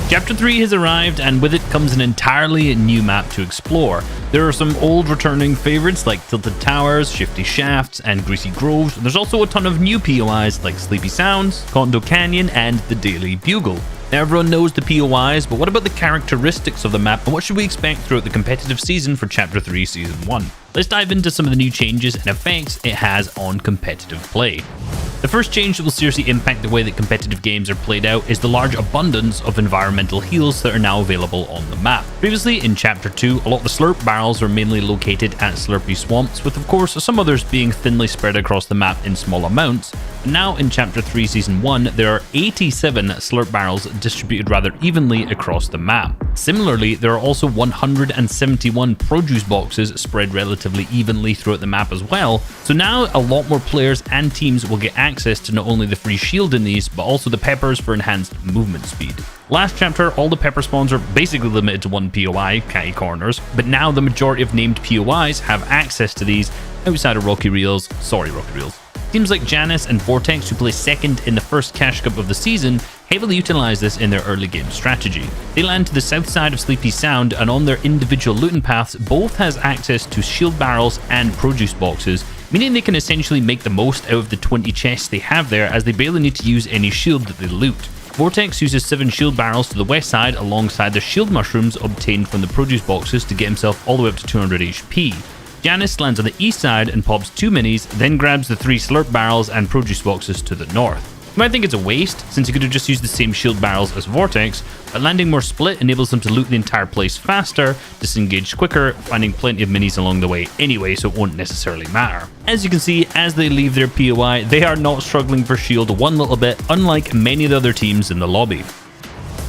Chapter 3 has arrived, and with it comes an entirely new map to explore. There are some old returning favorites like Tilted Towers, Shifty Shafts, and Greasy Groves. There's also a ton of new POIs like Sleepy Sounds, Condo Canyon, and the Daily Bugle. Now, everyone knows the POIs, but what about the characteristics of the map, and what should we expect throughout the competitive season for Chapter 3 Season 1? Let's dive into some of the new changes and effects it has on competitive play. The first change that will seriously impact the way that competitive games are played out is the large abundance of environmental heals that are now available on the map. Previously, in Chapter 2, a lot of the slurp barrels were mainly located at slurpy swamps, with of course some others being thinly spread across the map in small amounts. Now in Chapter 3 Season 1, there are 87 slurp barrels distributed rather evenly across the map. Similarly, there are also 171 produce boxes spread relatively evenly throughout the map as well, so now a lot more players and teams will get access to not only the free shield in these, but also the peppers for enhanced movement speed. Last chapter, all the pepper spawns are basically limited to one POI, Catty Corners, but now the majority of named POIs have access to these outside of Rocky Reels. Teams like Janice and Vortex, who placed second in the first cash cup of the season, heavily utilize this in their early game strategy. They land to the south side of Sleepy Sound, and on their individual looting paths, both has access to shield barrels and produce boxes, meaning they can essentially make the most out of the 20 chests they have there, as they barely need to use any shield that they loot. Vortex uses 7 shield barrels to the west side alongside the shield mushrooms obtained from the produce boxes to get himself all the way up to 200 HP. Janice lands on the east side and pops 2 minis, then grabs the 3 slurp barrels and produce boxes to the north. You might think it's a waste, since you could have just used the same shield barrels as Vortex, but landing more split enables them to loot the entire place faster, disengage quicker, finding plenty of minis along the way anyway, so it won't necessarily matter. As you can see, as they leave their POI, they are not struggling for shield one little bit, unlike many of the other teams in the lobby.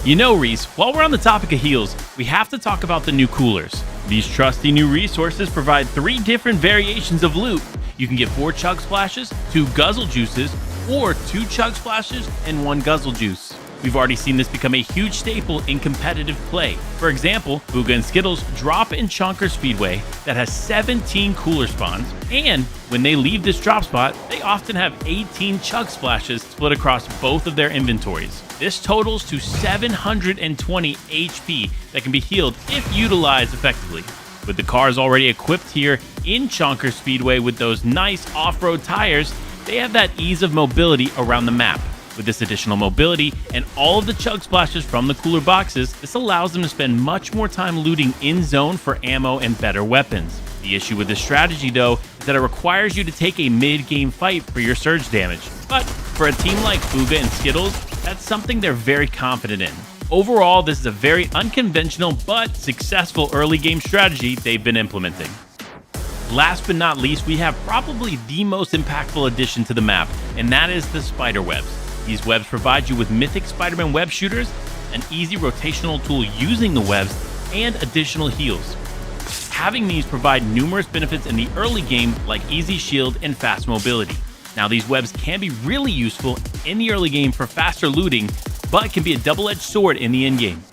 You know, Reese, while we're on the topic of heals, we have to talk about the new coolers. These trusty new resources provide 3 different variations of loot. You can get 4 chug splashes, 2 guzzle juices, or 2 chug splashes and 1 guzzle juice. We've already seen this become a huge staple in competitive play. For example, Booga and Skittles drop in Chonker Speedway that has 17 cooler spawns, and when they leave this drop spot, they often have 18 chug splashes split across both of their inventories. This totals to 720 HP that can be healed if utilized effectively. With the cars already equipped here in Chonker Speedway with those nice off-road tires, they have that ease of mobility around the map. With this additional mobility and all of the chug splashes from the cooler boxes, this allows them to spend much more time looting in zone for ammo and better weapons. The issue with this strategy, though, is that it requires you to take a mid-game fight for your surge damage. But for a team like Booga and Skittles, that's something they're very confident in. Overall, this is a very unconventional but successful early game strategy they've been implementing. Last but not least, we have probably the most impactful addition to the map, and that is the Spiderwebs. These webs provide you with mythic Spider-Man web shooters, an easy rotational tool using the webs, and additional heals. Having these provide numerous benefits in the early game, like easy shield and fast mobility. Now, these webs can be really useful in the early game for faster looting, but can be a double-edged sword in the end game.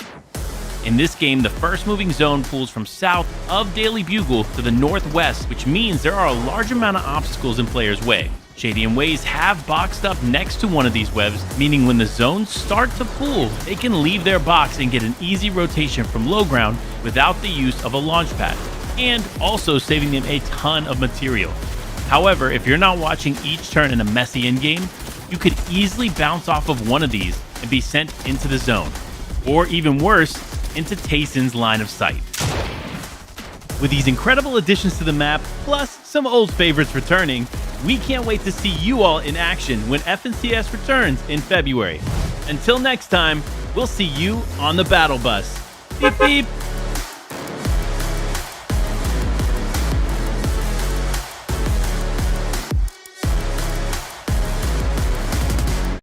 In this game, the first moving zone pulls from south of Daily Bugle to the northwest, which means there are a large amount of obstacles in players' way. Shady and Ways have boxed up next to one of these webs, meaning when the zones start to pull, they can leave their box and get an easy rotation from low ground without the use of a launch pad, and also saving them a ton of material. However, if you're not watching each turn in a messy endgame, you could easily bounce off of one of these and be sent into the zone, or even worse, into Tayson's line of sight. With these incredible additions to the map, plus some old favorites returning, we can't wait to see you all in action when FNCS returns in February. Until next time, we'll see you on the battle bus. Beep beep!